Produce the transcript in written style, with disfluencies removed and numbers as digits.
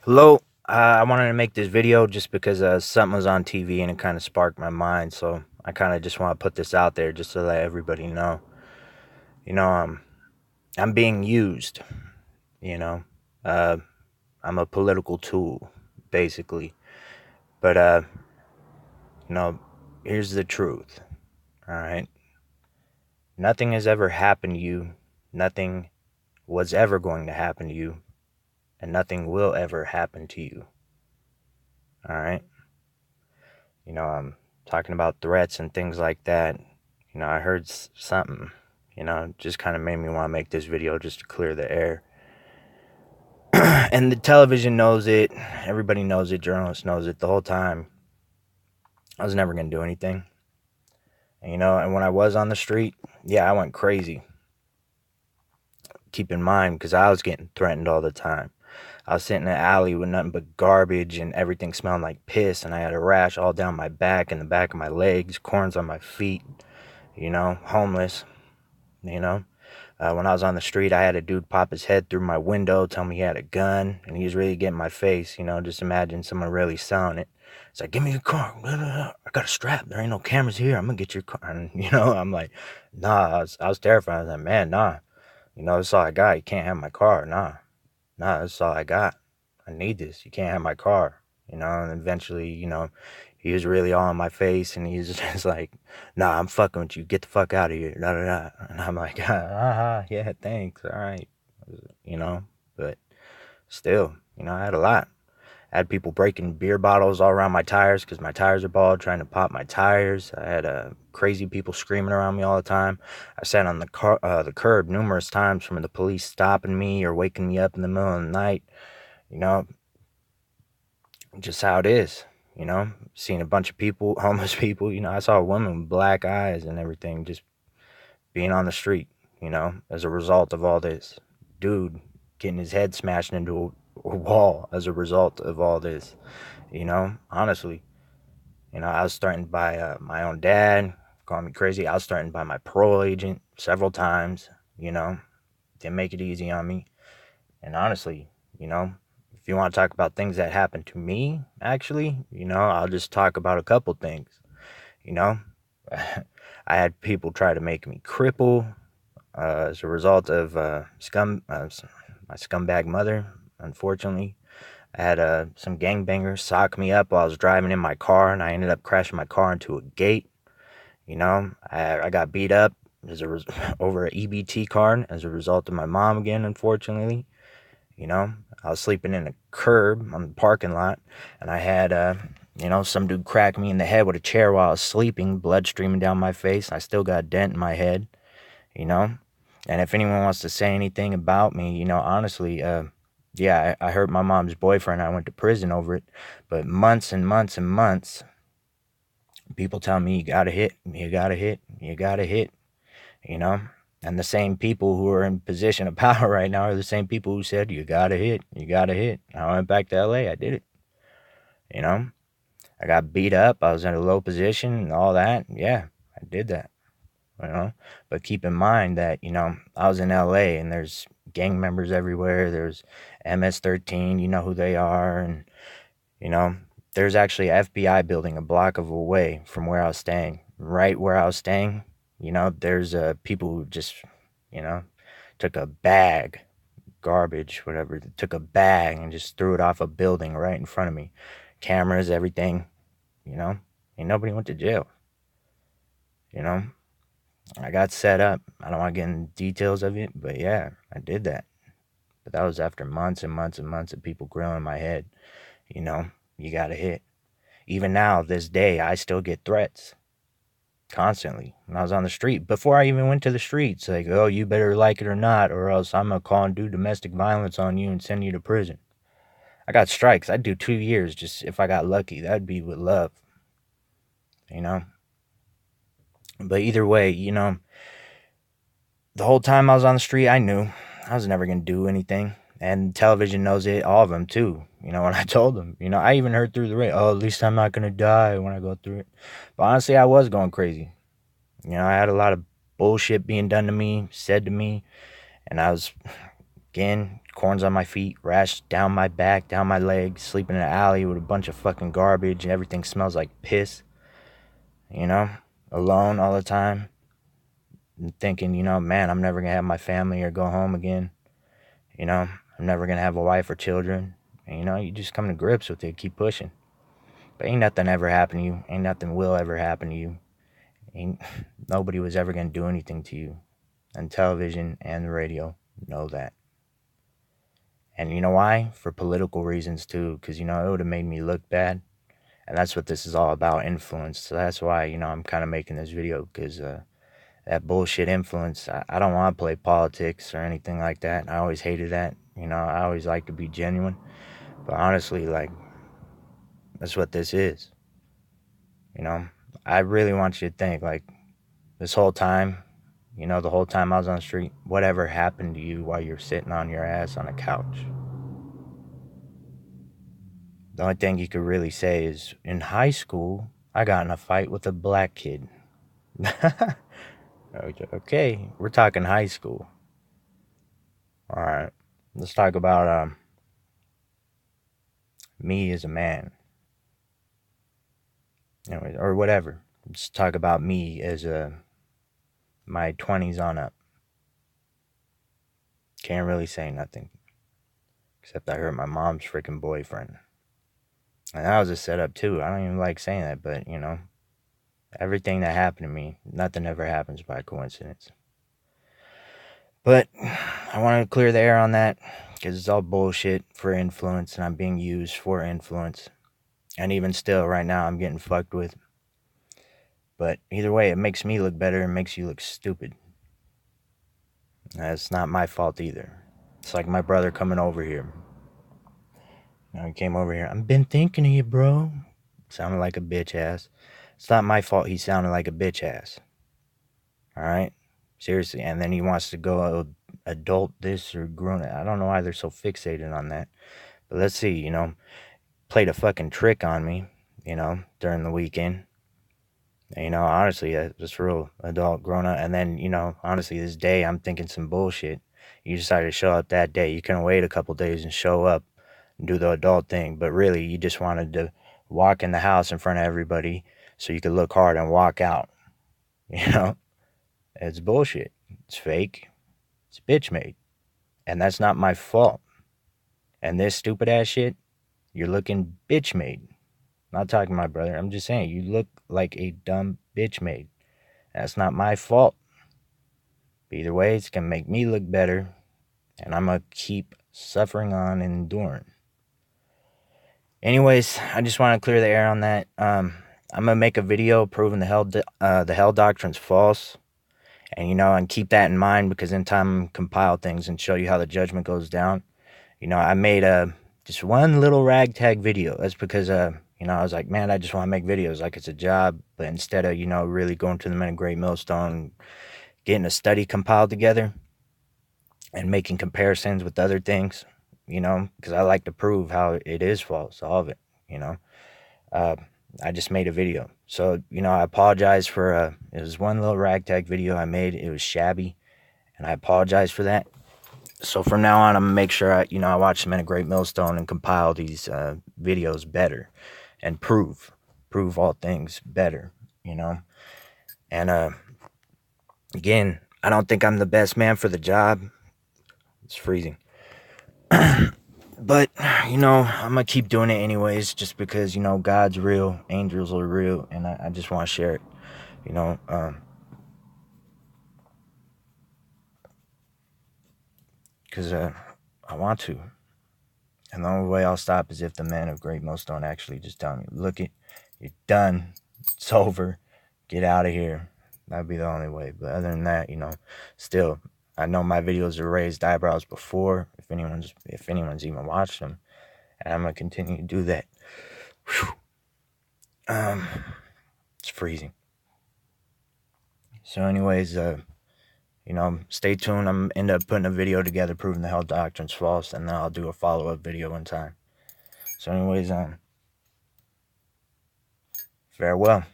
Hello. I wanted to make this video just because something was on TV and it kind of sparked my mind. So I kind of just want to put this out there just to let everybody know. You know, I'm being used. You know, uh, I'm a political tool, basically. But you know, here's the truth. All right, nothing has ever happened to you. Nothing was ever going to happen to you, and nothing will ever happen to you. All right. I'm talking about threats and things like that. I heard something, just kind of made me want to make this video just to clear the air. And the television knows it, everybody knows it, journalists knows it the whole time. I was never going to do anything. And when I was on the street, yeah, I went crazy. Keep in mind, because I was getting threatened all the time. I was sitting in an alley with nothing but garbage and everything smelling like piss, and I had a rash all down my back and the back of my legs, corns on my feet, homeless, you know. When I was on the street, I had a dude pop his head through my window, tell me he had a gun, and he was really getting my face. Just imagine someone really selling it. It's like, give me your car. I got a strap. There ain't no cameras here. I'm gonna get your car. And I'm like, nah. I was terrified. I was like, man, nah. That's all I got. You can't have my car. Nah. That's all I got. I need this. You can't have my car. And eventually, he was really all in my face, and he's just like, nah, I'm fucking with you. Get the fuck out of here. Da, da, da. And I'm like, yeah, thanks. All right. You know, but still, I had a lot. I had people breaking beer bottles all around my tires because my tires are bald, trying to pop my tires. I had crazy people screaming around me all the time. I sat on the curb numerous times from the police stopping me or waking me up in the middle of the night. You know, just how it is. Seeing a bunch of people, homeless people. I saw a woman with black eyes and everything just being on the street, as a result of all this. Dude getting his head smashed into a wall as a result of all this, honestly. I was threatened by my own dad, calling me crazy. I was threatened by my parole agent several times, you know, didn't make it easy on me. And honestly, you know, if you want to talk about things that happened to me, actually, I'll just talk about a couple things, you know. I had people try to make me cripple as a result of my scumbag mother, unfortunately. I had some gangbangers sock me up while I was driving in my car, and I ended up crashing my car into a gate. I got beat up over an EBT card as a result of my mom again, unfortunately. I was sleeping in a curb on the parking lot, and I had, some dude crack me in the head with a chair while I was sleeping, blood streaming down my face. I still got a dent in my head, you know. And if anyone wants to say anything about me, honestly, yeah, I hurt my mom's boyfriend. I went to prison over it. But months and months and months, people tell me, you gotta hit, you gotta hit, you gotta hit, you know? And the same people who are in position of power right now are the same people who said, you gotta hit, you gotta hit. I went back to LA, I did it, you know? I got beat up, I was in a low position and all that. Yeah, I did that, you know? But keep in mind that, I was in LA and there's gang members everywhere. There's MS-13, you know who they are. And, you know, there's actually a FBI building a block of away from where I was staying. Right where I was staying, there's people who just, you know, took a bag, garbage, whatever, took a bag and just threw it off a building right in front of me. Cameras, everything, you know, and nobody went to jail, you know. I got set up. I don't want to get into details of it, but yeah, I did that. But that was after months and months and months of people grilling my head, you know, you got to hit. Even now, this day, I still get threats constantly when I was on the street. Before I even went to the streets, like, oh, you better like it or not, or else I'm going to call and do domestic violence on you and send you to prison. I got strikes. I'd do 2 years just if I got lucky. That'd be with love, you know? But either way, the whole time I was on the street, I knew I was never going to do anything. And television knows it, all of them too. When I told them, I even heard through the radio, oh, at least I'm not going to die when I go through it. But honestly, I was going crazy. I had a lot of bullshit being done to me, said to me, and I was Again, corns on my feet, rash down my back, down my legs, sleeping in an alley with a bunch of fucking garbage, and everything smells like piss. You know, alone all the time, and thinking, you know, man, I'm never gonna have my family or go home again. You know, I'm never gonna have a wife or children. And, you know, you just come to grips with it, keep pushing. But ain't nothing ever happened to you. Ain't nothing will ever happen to you. Ain't nobody was ever gonna do anything to you. And television and the radio know that. And you know why? For political reasons too, because, you know, it would have made me look bad. And that's what this is all about, influence. So that's why, you know, I'm kind of making this video, because that bullshit influence, I don't want to play politics or anything like that. I always hated that. You know, I always like to be genuine. But honestly, like, that's what this is. You know, I really want you to think, like, this whole time, you know, the whole time I was on the street, whatever happened to you while you're sitting on your ass on a couch? The only thing you could really say is, in high school, I got in a fight with a black kid. Okay, we're talking high school. All right, let's talk about me as a man. Anyways, or whatever. Let's talk about me as my 20s on up. Can't really say nothing, except I hurt my mom's freaking boyfriend. And that was a setup too. I don't even like saying that, but, you know, everything that happened to me, nothing ever happens by coincidence. But I want to clear the air on that, because it's all bullshit for influence, and I'm being used for influence. And even still, right now, I'm getting fucked with. But either way, it makes me look better and makes you look stupid. That's not my fault either. It's like my brother coming over here. You know, he came over here. I've been thinking of you, bro. Sounded like a bitch ass. It's not my fault he sounded like a bitch ass. Alright? Seriously. And then he wants to go adult this or grown. I don't know why they're so fixated on that. But let's see, you know. Played a fucking trick on me, you know, during the weekend. And, you know, honestly, just real adult, grown up. And then, you know, honestly, this day I'm thinking some bullshit. You decided to show up that day. You couldn't wait a couple days and show up and do the adult thing. But really, you just wanted to walk in the house in front of everybody so you could look hard and walk out. You know? It's bullshit. It's fake. It's bitch made. And that's not my fault. And this stupid ass shit, you're looking bitch made. Not talking to my brother. I'm just saying, you look like a dumb bitch made. That's not my fault. But either way, it's going to make me look better. And I'm going to keep suffering on and enduring. Anyways, I just want to clear the air on that. I'm going to make a video proving the hell doctrine's false. And, you know, and keep that in mind, because in time compile things and show you how the judgment goes down. You know, I made just one little ragtag video. That's because, you know, I was like, man, I just want to make videos like it's a job. But instead of, you know, really going to the Men of Great Millstone, getting a study compiled together and making comparisons with other things, you know, because I like to prove how it is false, all of it, you know. I just made a video. So, you know, I apologize for, it was one little ragtag video I made. It was shabby, and I apologize for that. So from now on, I'm going to make sure I watch the Men of Great Millstone and compile these videos better and prove all things better, you know. And again, I don't think I'm the best man for the job. It's freezing. But, you know, I'm going to keep doing it anyways, just because, you know, God's real, angels are real, and I just want to share it, you know. Because I want to. And the only way I'll stop is if the Men of Great Millstone actually just tell me, look it, you're done, it's over, get out of here. That'd be the only way. But other than that, you know, still, I know my videos have raised eyebrows before, if anyone's even watched them, and I'm gonna continue to do that. Whew. It's freezing. So anyways, you know, stay tuned. I'm gonna end up putting a video together proving the hell doctrine's false, and then I'll do a follow-up video in time. So anyways, farewell.